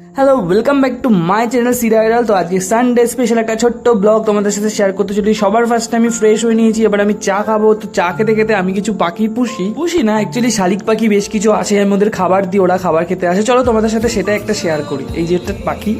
Hello, welcome back to my channel serial. তো আজকে Sunday special একটা ছোট্ট ব্লগ তোমাদের সাথে শেয়ার করতে চলি। সবার ফার্স্টে আমি ফ্রেশ হয়ে নিয়েছি, এবার আমি চা খাবো। তো চা খেতে খেতে আমি কিছু পাখি পুষি না, অ্যাকচুয়ালি শালিক পাখি বেশ কিছু আছে, আমি ওদের খাবার দিই, ওরা খাবার খেতে আসে। চলো তোমাদের সাথে সেটা একটা শেয়ার করি। এই যে একটা পাখি,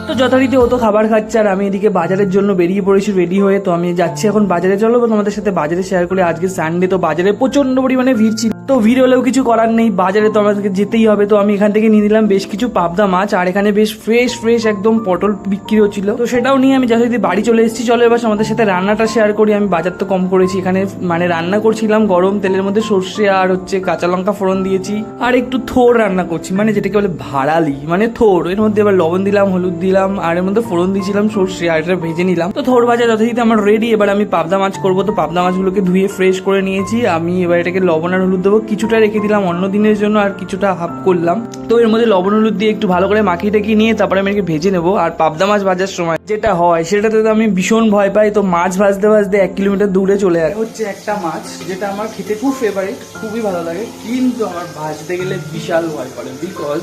তো যথারীতি ও তো খাবার খাচ্ছে আর আমি এদিকে বাজারের জন্য বেরিয়ে পড়েছি রেডি হয়ে। তো আমি যাচ্ছি এখন বাজারে। চলো তোমাদের সাথে বাজারে শেয়ার করি। আজকে সানডে, তো বাজারে প্রচন্ড পরিমাণে ভিড় ছিল। তো ভিড় হলেও কিছু করার নেই, বাজারে তো আমাদেরকে যেতেই হবে। তো আমি এখান থেকে নিয়ে নিলাম বেশ কিছু পাবদা মাছ, আর এখানে বেশ ফ্রেশ একদম পটল বিক্রি হচ্ছিল। তো সেটাও নিয়ে আমি যথারীতি বাড়ি চলে এসেছি। চলো এবার আমাদের সাথে রান্নাটা শেয়ার করি। আমি বাজার তো কম করেছি, এখানে মানে রান্না করছিলাম গরম তেলের মধ্যে সর্ষে আর কাঁচা লঙ্কা ফোড়ন দিয়েছি, আর একটু থোর রান্না করছি, মানে যেটাকে বলে ভাড়ালি, মানে থোর। এর মধ্যে এবার লবণ দিলাম, হলুদ দিলাম, আর এর মধ্যে ফোড়ন দিয়েছিলাম সর্ষে, আর এটা ভেজে নিলাম। তো থোর ভাজা যথারীতি আমার রেডি। এবার আমি পাবদা মাছ করবো। তো পাবদা মাছগুলোকে ধুয়ে ফ্রেশ করে নিয়েছি। আমি এবার এটাকে লবণ আর হলুদ দেবো, কিছুটা রেখে দিলাম অন্য দিনের জন্য, আর কিছুটা হাফ করলাম। তো এর মধ্যে লবণ হলুদ দিয়ে একটু ভালো করে মাখিয়ে টাকিয়ে নিয়ে তারপরে আমি এটাকে ভেজে নেবো। আর পাবদা মাছ ভাজার সময় যেটা হয় সেটাতে তো আমি ভীষণ ভয় পাই। তো মাছ ভাজতে ভাজতে 1 কিলোমিটার দূরে চলে যায়। হচ্ছে একটা মাছ যেটা আমার খেতে খুব ফেভারিট, খুবই ভালো লাগে, কিন্তু আমার ভাজতে গেলে বিশাল ভয় করে। বিকজ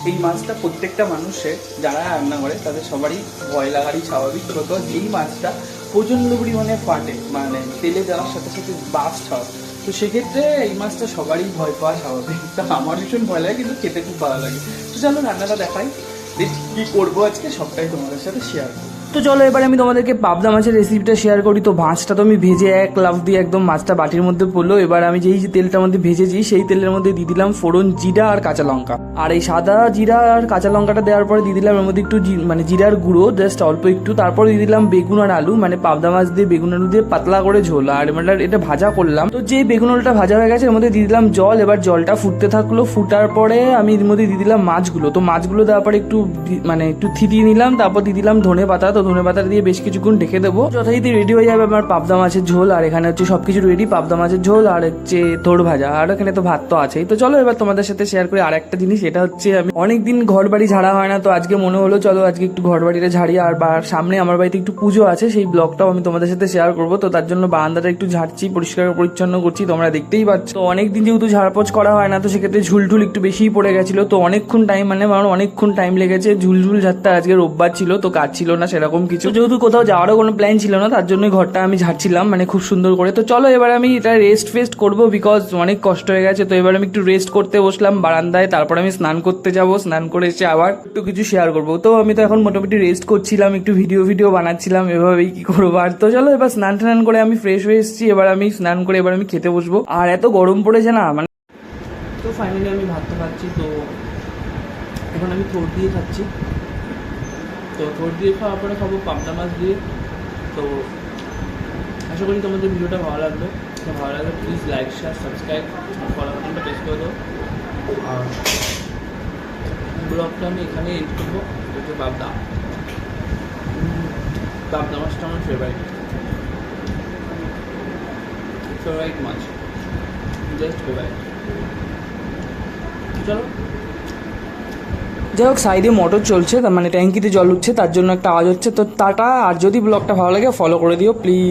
এই মাছটা প্রত্যেকটা মানুষের যারা রান্না করে তাদের সবারই ভয় লাগারই স্বাভাবিক। বিকজ এই মাছটা প্রচণ্ড পরিমাণে ফাটে, মানে তেলে দেওয়ার সাথে সাথে বাস্ট হয়। তো সেক্ষেত্রে এই মাছটা সবারই ভয় পাওয়া স্বাভাবিক। তো আমার ভীষণ ভয় লাগে, কিন্তু খেতে খুব ভালো লাগে। তো চলো রান্নাটা দেখাই, কি করবো আজকে সবটাই তোমাদের সাথে শেয়ার করবো। তো চলো এবার আমি তোমাদেরকে পাবদা মাছের রেসিপিটা শেয়ার করি। তো মাছটা তো আমি ভেজে এক লাফ দিয়ে একদম মাছটা বাটির মধ্যে পড়লো। এবার আমি যেই তেলটার মধ্যে ভেজেছি সেই তেলের মধ্যে দিয়ে দিলাম ফোড়ন, জিরা আর কাঁচা লঙ্কা। আর এই সাদা জিরা আর কাঁচা লঙ্কাটা দেওয়ার পরে দিয়ে দিলাম এর মধ্যে একটু মানে জিরার গুঁড়ো, জাস্ট অল্প একটু। তারপরে দিয়ে দিলাম বেগুন আর আলু, মানে পাবদা মাছ দিয়ে বেগুন আলু দিয়ে পাতলা করে ঝোল। আর মানে এটা ভাজা করলাম। তো যে বেগুন আলুটা ভাজা হয়ে গেছে এর মধ্যে দিয়ে দিলাম জল। এবার জলটা ফুটতে থাকলো, ফুটার পরে আমি এর মধ্যে দিয়ে দিলাম মাছগুলো। তো মাছগুলো দেওয়ার পরে একটু মানে একটু থিতিয়ে নিলাম, তারপর দিয়ে দিলাম ধনে পাতা। তো ধনে পাতা দিয়ে বেশ কিছুক্ষণ ঢেকে দেবো। যথারীতি রেডি হয়ে যাবে আমার পাবদা মাছের ঝোল। আর এখানে হচ্ছে সবকিছু রেডি, পাবদা মাছের ঝোল আর হচ্ছে থোর ভাজা, আর এখানে তো ভাত তো আছেই। তো চলো এবার তোমাদের সাথে শেয়ার করি আর একটা জিনিস, এটা হচ্ছে আমি অনেকদিন ঘর বাড়ি ঝাড়া হয় না। তো আজকে মনে হলো চলো আজকে একটু ঘর বাড়িটা ঝাড়ি। আর সামনে আমার বাড়িতে একটু পুজো আছে, সেই ব্লগটাও আমি তোমাদের সাথে শেয়ার করবো। তো তার জন্য বারান্দাটা একটু ঝাড়ছি, পরিষ্কার পরিচ্ছন্ন করছি, তোমরা দেখতেই পাচ্ছ। তো অনেকদিন যেহেতু ঝাড়পোছ করা হয় না, তো সেক্ষেত্রে ঝুলঝুল একটু বেশিই পড়ে গেছিলো। তো অনেকক্ষণ টাইম, মানে আমার অনেকক্ষণ টাইম লেগেছে ঝুলঝুল ঝাড়তে। আজকে রোববার ছিল, তো কাজ ছিল না সেরকম কিছু, যেহেতু কোথাও যাওয়ারও কোনো প্ল্যান ছিল না, তার জন্যই ঘরটা আমি ঝাড়ছিলাম মানে খুব সুন্দর করে। তো চলো এবার আমি এটা রেস্ট করবো, বিকজ অনেক কষ্ট হয়ে গেছে। তো এবার আমি একটু রেস্ট করতে বসলাম বারান্দায়। তারপর আমি স্নান করতে যাবো, স্নান করে এসে আবার একটু কিছু শেয়ার করবো। তো আমি তো এখন মোটামুটি রেস্ট করছিলাম, একটু ভিডিও বানাচ্ছিলাম, এভাবেই কি করবো আর। তো চলো এবার স্নান করে আমি ফ্রেশ হয়ে এসেছি। এবার আমি স্নান করে এবার আমি খেতে বসবো। আর এত গরম পড়েছে না, মানে তো ফাইনালি আমি ভাত তো খাচ্ছি। তো এখন আমি থোড় দিয়ে খাচ্ছি। তো থোড় দিয়ে খাওয়ার পরে খাবো পাবদা মাছ দিয়ে। তো আশা করি তোমাদের ভিডিওটা ভালো লাগবে। তো ভালো লাগলে please like, share, subscribe, follow বাটনটা প্রেস করে দাও। আর ব্লগটা আমি এখানে এড করবো। হচ্ছে পাবদা মাছটা আমার ফেভারিট মাছ, জাস্ট ফেভারিট। চলো যাই হোক, সাইডে মোটর চলছে, তার মানে ট্যাঙ্কিতে জল উঠছে, তার জন্য একটা আওয়াজ হচ্ছে। তো টাটা। আর যদি ব্লগটা ভালো লাগে ফলো করে দিও প্লিজ।